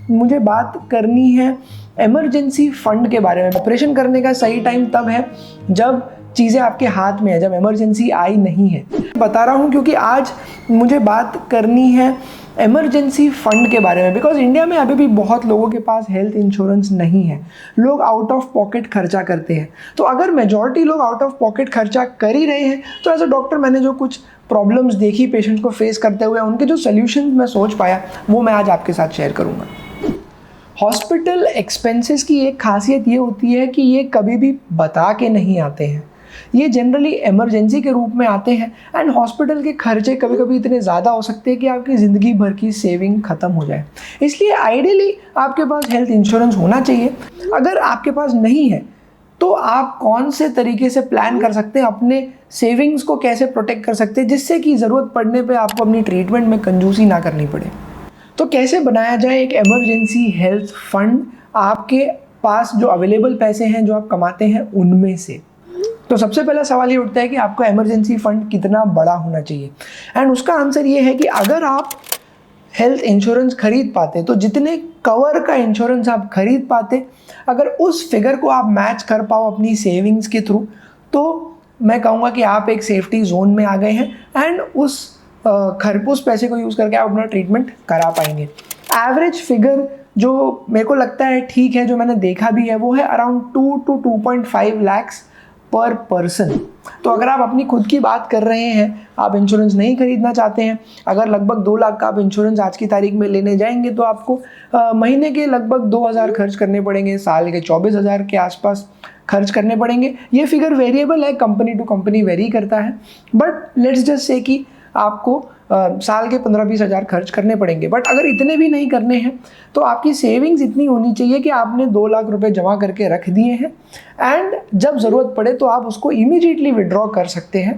मुझे बात करनी है इमरजेंसी फंड के बारे में। ऑपरेशन करने का सही टाइम तब है जब चीज़ें आपके हाथ में है, जब इमरजेंसी आई नहीं है। बता रहा हूँ क्योंकि आज मुझे बात करनी है इमरजेंसी फंड के बारे में, बिकॉज इंडिया में अभी भी बहुत लोगों के पास हेल्थ इंश्योरेंस नहीं है। लोग आउट ऑफ पॉकेट खर्चा करते हैं। तो अगर मेजॉरिटी लोग आउट ऑफ पॉकेट खर्चा कर ही रहे हैं तो एज अ डॉक्टर मैंने जो कुछ प्रॉब्लम्स देखी पेशेंट्स को फेस करते हुए, उनके जो सोल्यूशन मैं सोच पाया वो मैं आज आपके साथ शेयर करूँगा। हॉस्पिटल एक्सपेंसेस की एक खासियत ये होती है कि ये कभी भी बता के नहीं आते हैं। ये जनरली इमरजेंसी के रूप में आते हैं एंड हॉस्पिटल के खर्चे कभी कभी इतने ज़्यादा हो सकते हैं कि आपकी ज़िंदगी भर की सेविंग ख़त्म हो जाए। इसलिए आइडियली आपके पास हेल्थ इंश्योरेंस होना चाहिए। अगर आपके पास नहीं है तो आप कौन से तरीके से प्लान कर सकते हैं, अपने सेविंग्स को कैसे प्रोटेक्ट कर सकते हैं जिससे कि ज़रूरत पड़ने पर आपको अपनी ट्रीटमेंट में कंजूसी ना करनी पड़े। तो कैसे बनाया जाए एक इमरजेंसी हेल्थ फंड आपके पास जो अवेलेबल पैसे हैं जो आप कमाते हैं उनमें से। तो सबसे पहला सवाल ये उठता है कि आपका इमरजेंसी फंड कितना बड़ा होना चाहिए, एंड उसका आंसर ये है कि अगर आप हेल्थ इंश्योरेंस खरीद पाते तो जितने कवर का इंश्योरेंस आप खरीद पाते, अगर उस फिगर को आप मैच कर पाओ अपनी सेविंग्स के थ्रू, तो मैं कहूँगा कि आप एक सेफ्टी जोन में आ गए हैं एंड उस पैसे को यूज़ करके आप अपना ट्रीटमेंट करा पाएंगे। एवरेज फिगर जो मेरे को लगता है ठीक है, जो मैंने देखा भी है, वो है अराउंड 2 to 2.5 lakhs पर पर्सन। तो अगर आप अपनी खुद की बात कर रहे हैं, आप इंश्योरेंस नहीं खरीदना चाहते हैं, अगर लगभग 2 लाख का आप इंश्योरेंस आज की तारीख में लेने जाएंगे तो आपको महीने के लगभग 2,000 खर्च करने पड़ेंगे, साल के 24,000 के आसपास खर्च करने पड़ेंगे। ये फिगर वेरिएबल है, कंपनी टू कंपनी वेरी करता है, बट लेट्स जस्ट से कि आपको साल के 15-20 हज़ार खर्च करने पड़ेंगे। बट अगर इतने भी नहीं करने हैं तो आपकी सेविंग्स इतनी होनी चाहिए कि आपने 2 लाख रुपए जमा करके रख दिए हैं एंड जब ज़रूरत पड़े तो आप उसको इमीडिएटली विड्रॉ कर सकते हैं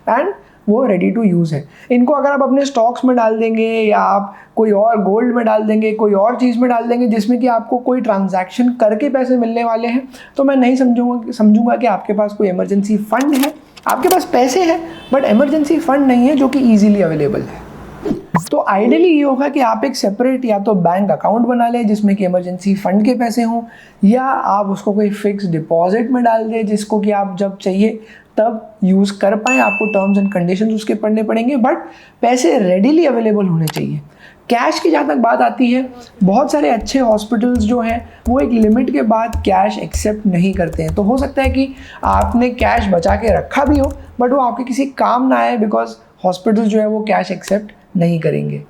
एंड वो रेडी टू यूज़ है। इनको अगर आप अपने स्टॉक्स में डाल देंगे या आप कोई और गोल्ड में डाल देंगे, कोई और चीज़ में डाल देंगे जिसमें कि आपको कोई ट्रांजैक्शन करके पैसे मिलने वाले हैं, तो मैं नहीं समझूंगा कि आपके पास कोई इमरजेंसी फंड है। आपके पास पैसे हैं बट इमरजेंसी फंड नहीं है जो कि ईजिली अवेलेबल है। तो आइडियली ये होगा कि आप एक सेपरेट या तो बैंक अकाउंट बना लें जिसमें कि इमरजेंसी फंड के पैसे हों, या आप उसको कोई फिक्स डिपॉजिट में डाल दें जिसको कि आप जब चाहिए तब यूज़ कर पाएँ। आपको टर्म्स एंड कंडीशंस उसके पढ़ने पड़ेंगे बट पैसे रेडीली अवेलेबल होने चाहिए। कैश की जहाँ तक बात आती है, बहुत सारे अच्छे हॉस्पिटल्स जो हैं वो एक लिमिट के बाद कैश एक्सेप्ट नहीं करते हैं। तो हो सकता है कि आपने कैश बचा के रखा भी हो बट वो आपके किसी काम ना आए, बिकॉज हॉस्पिटल्स जो है वो कैश एक्सेप्ट नहीं करेंगे।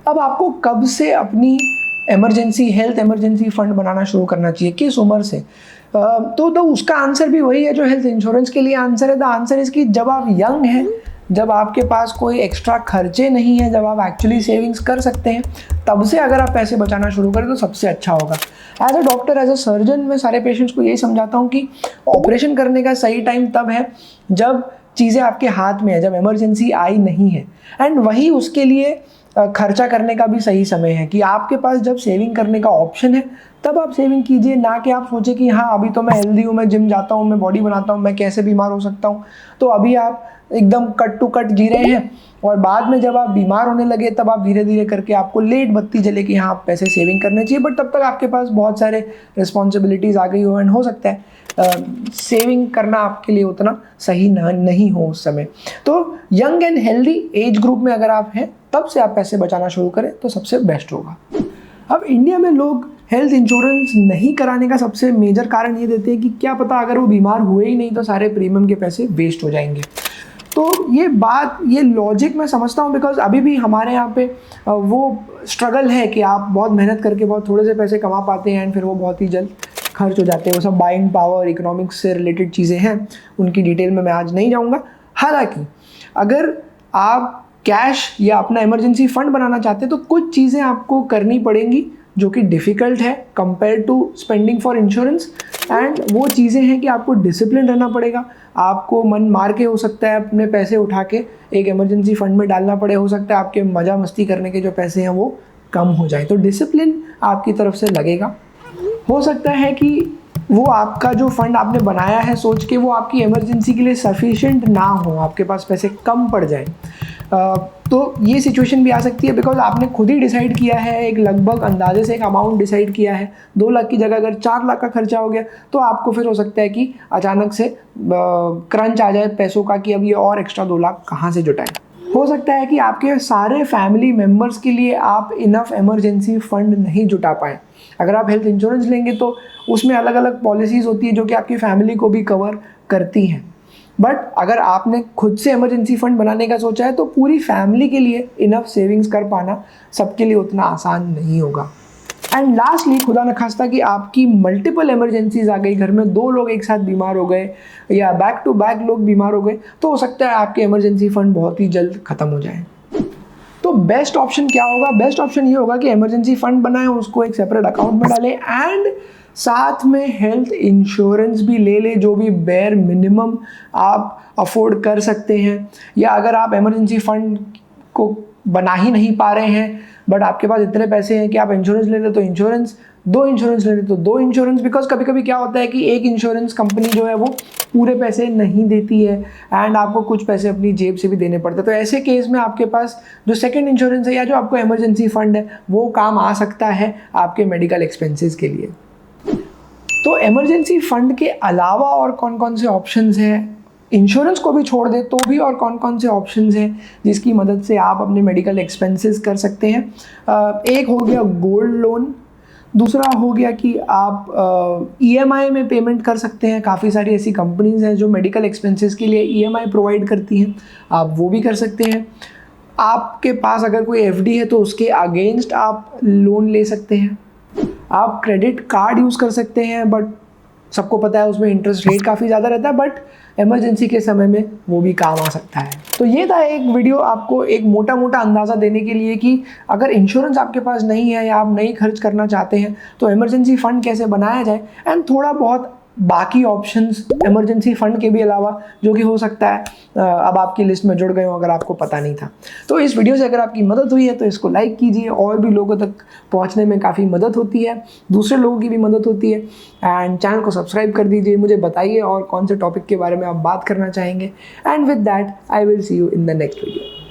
अब आपको कब से अपनी हेल्थ इमरजेंसी फंड बनाना शुरू करना चाहिए, किस उम्र से? तो उसका आंसर भी वही है जो हेल्थ इंश्योरेंस के लिए आंसर है। द आंसर इज कि जब आप यंग हैं, जब आपके पास कोई एक्स्ट्रा खर्चे नहीं है, जब आप एक्चुअली सेविंग्स कर सकते हैं, तब से अगर आप पैसे बचाना शुरू करें तो सबसे अच्छा होगा। As a doctor, as a surgeon, मैं सारे पेशेंट्स को यही समझाता हूँ कि ऑपरेशन करने का सही टाइम तब है जब चीज़ें आपके हाथ में है, जब इमरजेंसी आई नहीं है, एंड वही उसके लिए खर्चा करने का भी सही समय है कि आपके पास जब सेविंग करने का ऑप्शन है तब आप सेविंग कीजिए, ना कि आप सोचें कि हाँ अभी तो मैं हेल्दी हूँ, मैं जिम जाता हूँ, मैं बॉडी बनाता हूँ, मैं कैसे बीमार हो सकता हूँ। तो अभी आप एकदम कट टू कट जी रहे हैं और बाद में जब आप बीमार होने लगे तब आप धीरे धीरे करके आपको लेट बत्ती जले कि हाँ पैसे सेविंग करने चाहिए, बट तब तक आपके पास बहुत सारे रिस्पॉन्सिबिलिटीज़ आ गई हो एंड हो सकता है सेविंग करना आपके लिए उतना सही नहीं हो उस समय। तो young and healthy age group में अगर आप हैं तब से आप पैसे बचाना शुरू करें तो सबसे बेस्ट होगा। अब इंडिया में लोग हेल्थ इंश्योरेंस नहीं कराने का सबसे मेजर कारण ये देते हैं कि क्या पता अगर वो बीमार हुए ही नहीं तो सारे प्रीमियम के पैसे वेस्ट हो जाएंगे। तो ये लॉजिक मैं समझता हूँ, बिकॉज अभी भी हमारे यहाँ पे वो स्ट्रगल है कि आप बहुत मेहनत करके बहुत थोड़े से पैसे कमा पाते हैं एंड फिर वो बहुत ही जल्द खर्च हो जाते हैं। वो सब बाइंग पावर, इकोनॉमिक्स से रिलेटेड चीज़ें हैं, उनकी डिटेल में मैं आज नहीं जाऊँगा। हालांकि अगर आप कैश या अपना इमरजेंसी फंड बनाना चाहते हैं तो कुछ चीज़ें आपको करनी पड़ेंगी जो कि डिफ़िकल्ट है compare to spending for insurance, and वो चीज़ें हैं कि आपको डिसिप्लिन रहना पड़ेगा। आपको मन मार के हो सकता है अपने पैसे उठा के एक इमरजेंसी फंड में डालना पड़े, हो सकता है आपके मज़ा मस्ती करने के जो पैसे हैं वो कम हो जाए। तो डिसिप्लिन आपकी तरफ से लगेगा। हो सकता है कि वो आपका जो फंड आपने बनाया है सोच के वो आपकी इमरजेंसी के लिए सफिशिएंट ना हो, आपके पास पैसे कम पड़ जाए। तो ये सिचुएशन भी आ सकती है बिकॉज आपने खुद ही डिसाइड किया है, एक लगभग अंदाजे से एक अमाउंट डिसाइड किया है, 2 लाख की जगह अगर 4 लाख का खर्चा हो गया तो आपको फिर हो सकता है कि अचानक से क्रंच आ जाए पैसों का कि अब ये और एक्स्ट्रा 2 लाख कहाँ से जुटाएं। हो सकता है कि आपके सारे फैमिली मेम्बर्स के लिए आप इनफ इमरजेंसी फंड नहीं जुटा पाएँ। अगर आप हेल्थ इंश्योरेंस लेंगे तो उसमें अलग अलग पॉलिसीज़ होती है जो कि आपकी फैमिली को भी कवर करती हैं, बट अगर आपने खुद से इमरजेंसी फंड बनाने का सोचा है तो पूरी फैमिली के लिए इनफ सेविंग्स कर पाना सबके लिए उतना आसान नहीं होगा। एंड लास्टली, खुदा न खास्ता कि आपकी मल्टीपल इमरजेंसीज आ गई, घर में 2 लोग एक साथ बीमार हो गए या बैक टू बैक लोग बीमार हो गए, तो हो सकता है आपके इमरजेंसी फंड बहुत ही जल्द ख़त्म हो जाए। तो बेस्ट ऑप्शन क्या होगा? बेस्ट ऑप्शन ये होगा कि इमरजेंसी फंड बनाएं, उसको एक सेपरेट अकाउंट में डालें एंड साथ में हेल्थ इंश्योरेंस भी ले लें, जो भी बेयर मिनिमम आप अफोर्ड कर सकते हैं। या अगर आप इमरजेंसी फंड को बना ही नहीं पा रहे हैं बट आपके पास इतने पैसे हैं कि आप इंश्योरेंस ले लें तो इंश्योरेंस, 2 इंश्योरेंस ले लें तो 2 इंश्योरेंस, बिकॉज कभी कभी क्या होता है कि एक इंश्योरेंस कंपनी जो है वो पूरे पैसे नहीं देती है एंड आपको कुछ पैसे अपनी जेब से भी देने पड़ते हैं। तो ऐसे केस में आपके पास जो सेकंड इंश्योरेंस है या जो आपको इमरजेंसी फंड है वो काम आ सकता है आपके मेडिकल एक्सपेंसेस के लिए। तो इमरजेंसी फंड के अलावा और कौन कौन से ऑप्शंस हैं, इंश्योरेंस को भी छोड़ दे तो भी और कौन कौन से ऑप्शंस हैं जिसकी मदद से आप अपने मेडिकल एक्सपेंसेस कर सकते हैं? एक हो गया गोल्ड लोन, दूसरा हो गया कि आप EMI में पेमेंट कर सकते हैं। काफ़ी सारी ऐसी कंपनीज हैं जो मेडिकल एक्सपेंसेस के लिए EMI प्रोवाइड करती हैं, आप वो भी कर सकते हैं। आपके पास अगर कोई FD है तो उसके अगेंस्ट आप लोन ले सकते हैं। आप क्रेडिट कार्ड यूज़ कर सकते हैं, बट सबको पता है उसमें इंटरेस्ट रेट काफ़ी ज़्यादा रहता है, बट इमरजेंसी के समय में वो भी काम आ सकता है। तो ये था एक वीडियो आपको एक मोटा मोटा अंदाज़ा देने के लिए कि अगर इंश्योरेंस आपके पास नहीं है या आप नहीं खर्च करना चाहते हैं तो इमरजेंसी फ़ंड कैसे बनाया जाए, एंड थोड़ा बहुत बाकी ऑप्शंस इमरजेंसी फ़ंड के भी अलावा जो कि हो सकता है अब आपकी लिस्ट में जुड़ गए हो अगर आपको पता नहीं था। तो इस वीडियो से अगर आपकी मदद हुई है तो इसको लाइक कीजिए, और भी लोगों तक पहुंचने में काफ़ी मदद होती है, दूसरे लोगों की भी मदद होती है। एंड चैनल को सब्सक्राइब कर दीजिए, मुझे बताइए और कौन से टॉपिक के बारे में आप बात करना चाहेंगे। And with that I will see you in the next video.